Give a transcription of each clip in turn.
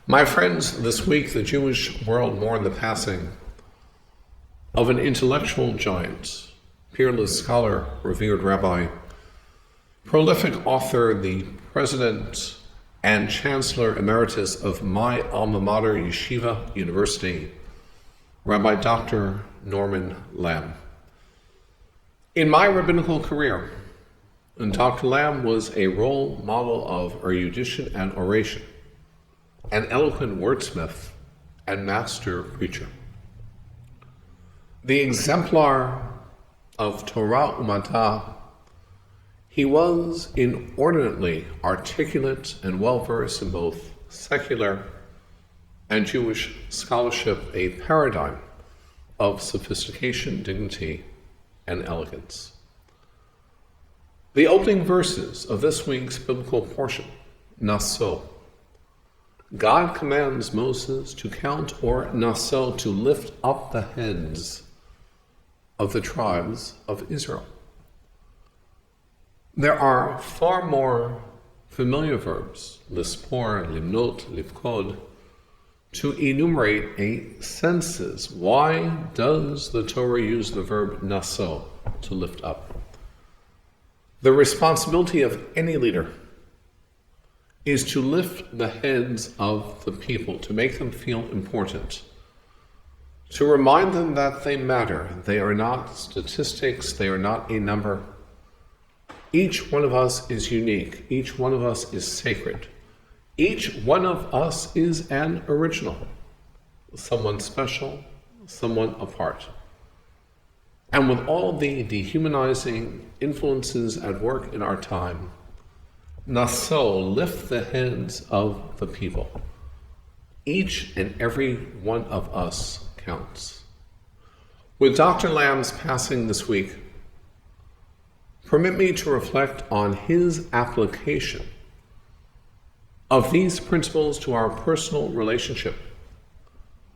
My friends, this week the Jewish world mourned the passing of an intellectual giant, peerless scholar, revered rabbi, prolific author, the president and chancellor emeritus of my alma mater, Yeshiva University, Rabbi Dr. Norman Lamm. In my rabbinical career, Dr. Lamm was a role model of erudition and oration, an eloquent wordsmith and master preacher. The exemplar of Torah Umadah, he was inordinately articulate and well-versed in both secular and Jewish scholarship, a paradigm of sophistication, dignity, and elegance. The opening verses of this week's biblical portion, Naso. God commands Moses to count, or Naso, to lift up the heads of the tribes of Israel. There are far more familiar verbs, lispor, limnot, lifkod, to enumerate a census. Why does the Torah use the verb naso, to lift up? The responsibility of any leader is to lift the heads of the people, to make them feel important, to remind them that they matter. They are not statistics, they are not a number. Each one of us is unique. Each one of us is sacred. Each one of us is an original, someone special, someone apart. And with all the dehumanizing influences at work in our time, Naso, lift the heads of the people. Each and every one of us counts. With Dr. Lamm's passing this week, permit me to reflect on his application of these principles to our personal relationship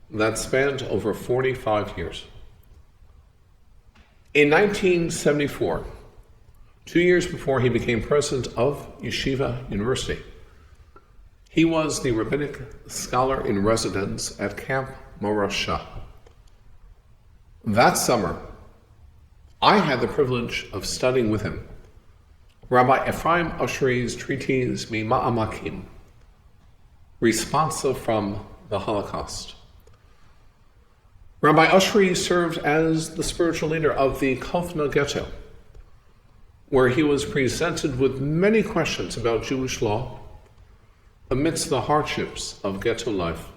that spanned over 45 years. In 1974, 2 years before he became president of Yeshiva University, he was the rabbinic scholar in residence at Camp Morasha. That summer, I had the privilege of studying with him Rabbi Ephraim Ushri's treatise Mima'amakim, Responsa from the Holocaust. Rabbi Ushri served as the spiritual leader of the Kofna ghetto, where he was presented with many questions about Jewish law amidst the hardships of ghetto life.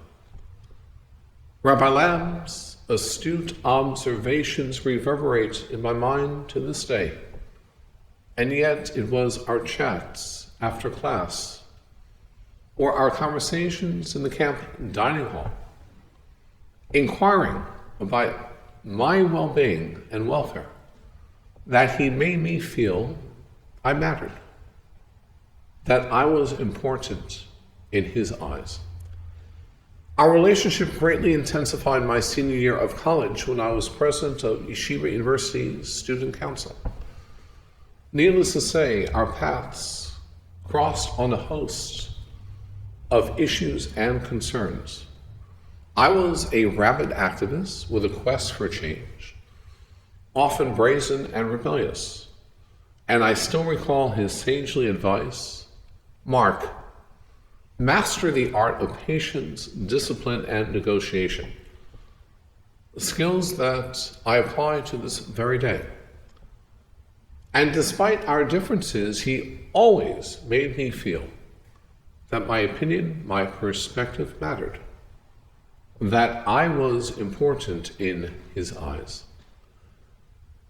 Rabbi Lamm's astute observations reverberate in my mind to this day, and yet it was our chats after class or our conversations in the camp dining hall, inquiring about my well-being and welfare, that he made me feel I mattered, that I was important in his eyes. Our relationship greatly intensified my senior year of college when I was president of Yeshiva University's Student Council. Needless to say, our paths crossed on a host of issues and concerns. I was a rabid activist with a quest for change, often brazen and rebellious, and I still recall his sagely advice, Marc, master the art of patience, discipline, and negotiation, skills that I apply to this very day. And despite our differences, he always made me feel that my opinion, my perspective mattered, that I was important in his eyes.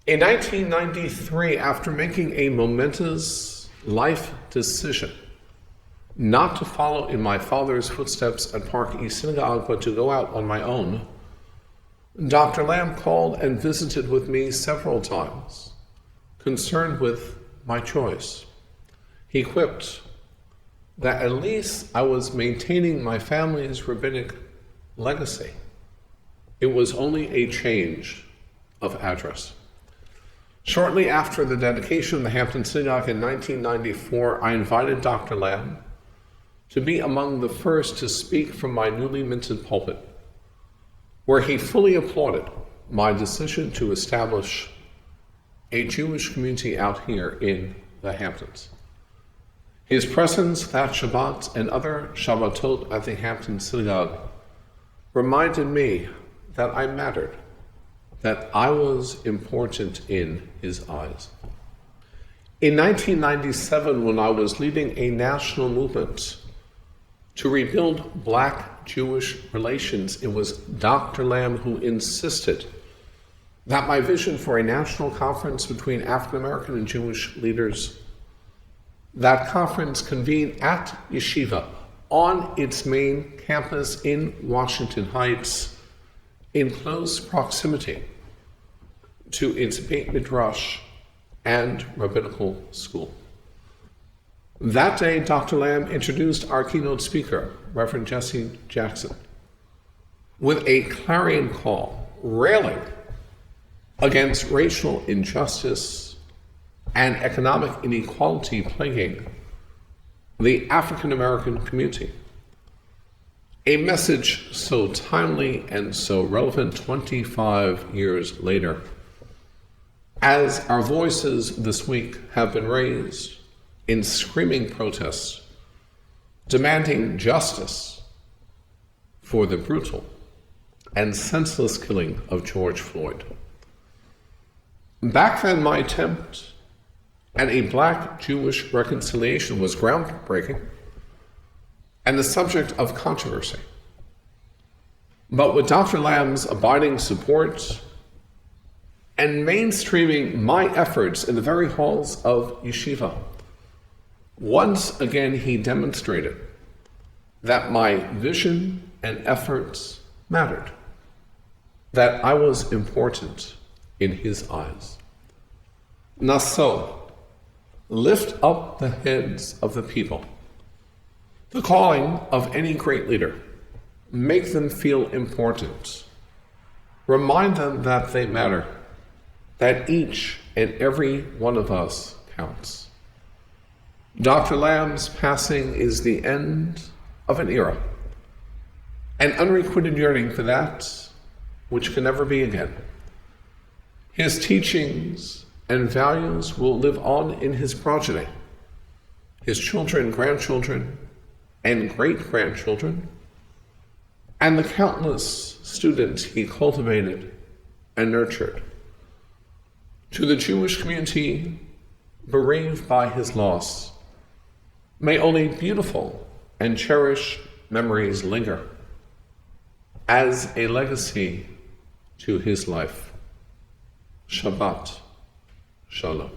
In 1993, after making a momentous life decision not to follow in my father's footsteps at Park East Synagogue, but to go out on my own, Dr. Lamm called and visited with me several times, concerned with my choice. He quipped that at least I was maintaining my family's rabbinic legacy. It was only a change of address. Shortly after the dedication of the Hampton Synagogue in 1994, I invited Dr. Lamm to be among the first to speak from my newly minted pulpit, where he fully applauded my decision to establish a Jewish community out here in the Hamptons. His presence that Shabbat and other Shabbatot at the Hampton Synagogue reminded me that I mattered, that I was important in his eyes. In 1997, when I was leading a national movement to rebuild Black-Jewish relations, it was Dr. Lamm who insisted that my vision for a national conference between African American and Jewish leaders, that conference convened at Yeshiva on its main campus in Washington Heights, in close proximity to its Beit Midrash and rabbinical school. That day, Dr. Lamm introduced our keynote speaker, Reverend Jesse Jackson, with a clarion call railing against racial injustice and economic inequality plaguing the African American community. A message so timely and so relevant 25 years later, as our voices this week have been raised in screaming protests, demanding justice for the brutal and senseless killing of George Floyd. Back then, my attempt at a Black-Jewish reconciliation was groundbreaking and the subject of controversy. But with Dr. Lamm's abiding support and mainstreaming my efforts in the very halls of Yeshiva, once again he demonstrated that my vision and efforts mattered, that I was important in his eyes. Now so, lift up the heads of the people. The calling of any great leader. Make them feel important. Remind them that they matter, that each and every one of us counts. Dr. Lamm's passing is the end of an era, an unrequited yearning for that which can never be again. His teachings and values will live on in his progeny, his children, grandchildren, and great-grandchildren, and the countless students he cultivated and nurtured. To the Jewish community bereaved by his loss, may only beautiful and cherished memories linger as a legacy to his life. Shabbat Shalom.